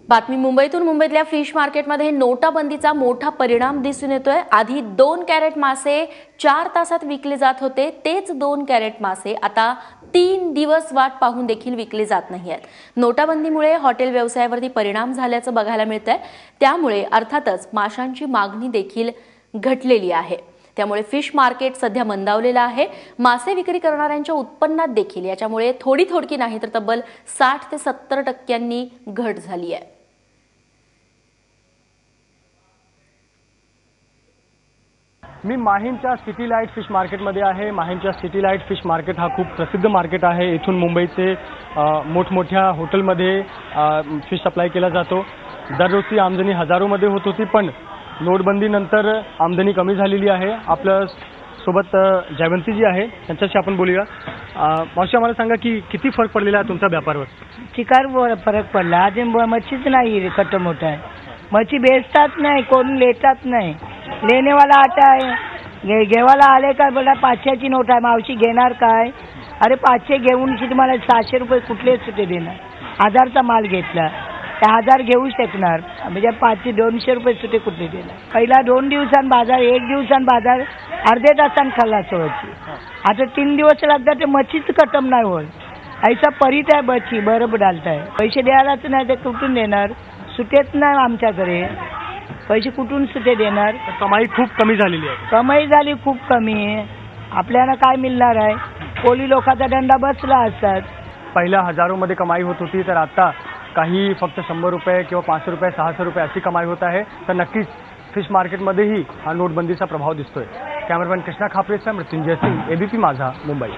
बातमी मुंबईतून। मुंबईतल्या फिश मार्केटमध्ये नोटाबंदीचा मोठा परिणाम दिसून येतोय। आधी 2 कॅरेट मासे 4 तासात विकले जात होते, तेच 2 कॅरेट मासे आता 3 दिवस वाट पाहून देखील विकले जात नाहीयेत। नोटाबंदीमुळे हॉटेल व्यवसायावरती परिणाम झाल्याचं बघायला मिळतंय। त्यामुळे अर्थातच माशांची मागणी देखील घटलेली आहे। त्यामुळे फिश मार्केट सध्या मंदावलेलं आहे। मासे विक्री करणाऱ्यांच्या उत्पन्नात देखील याच्यामुळे थोडी नाही तर तब्बल 60 ते 70% घट झाली आहे। मी माहीमच्या सिटी लाईट फिश मार्केटमध्ये आहे। माहीमच्या सिटी लाईट फिश मार्केट हा खूप प्रसिद्ध मार्केट आहे। इथून मुंबईचे मोठमोठ्या हॉटेलमध्ये फिश सप्लाय केला जातो। दररोजची आमदनी हजारोमध्ये होत होती, पण नोटबंदीनंतर आमदनी कमी झालेली आहे। आपल्या सोबत जयवंती जी आहे, त्यांच्याशी आपण बोलूया। मावशी, आम्हाला सांगा की किती फरक पडलेला आहे तुमच्या व्यापारावर? चिकारवर फरक पडला। आधी मच्छीच नाही खट्ट मोठा आहे, मच्छी बेचतात नाही, कोण लेतात नाही। लेने वाला आता है, घेवाला आले का बोला 500ची नोट आहे, मावशी घेणार काय? अरे 500 घेऊन तुम्हाला 600 रुपये कुठले सुटे देणार? 1000चा माल घेतला त्या 1000 घेऊ शकणार, म्हणजे 500 200 रुपये सुटे कुठले देणार? पहिला 2 दिवसांत बाजार, 1 दिवसांत बाजार, अर्धे तासांत खलास व्हायची। आता 3 दिवस लागतात, ते मच्छीच खतम नाही होत। ऐसा परीत आहे मच्छी, बरं डालताय। पैसे द्यायलाच नाही, ते कुठून देणार? सुटेच नाही आमच्याकडे, पैसे कुठून सुटे देणार? कमाई खूप कमी झालेली आहे। कमाई झाली खूप कमी आहे, आपल्याला काय मिळणार आहे? कोली लोकांचा दंडा बसला असतात। पहिल्या हजारोमध्ये कमाई होत होती, तर आता काही फक्त 100 रुपये किंवा 500 रुपये 600 रुपये अशी कमाई होत आहे। तर नक्कीच फिश मार्केटमध्येही हा नोटबंदीचा प्रभाव दिसतोय। कॅमेरामॅन कृष्णा खापरेचा मृत्युंजय सिंग, एबीपी माझा, मुंबई।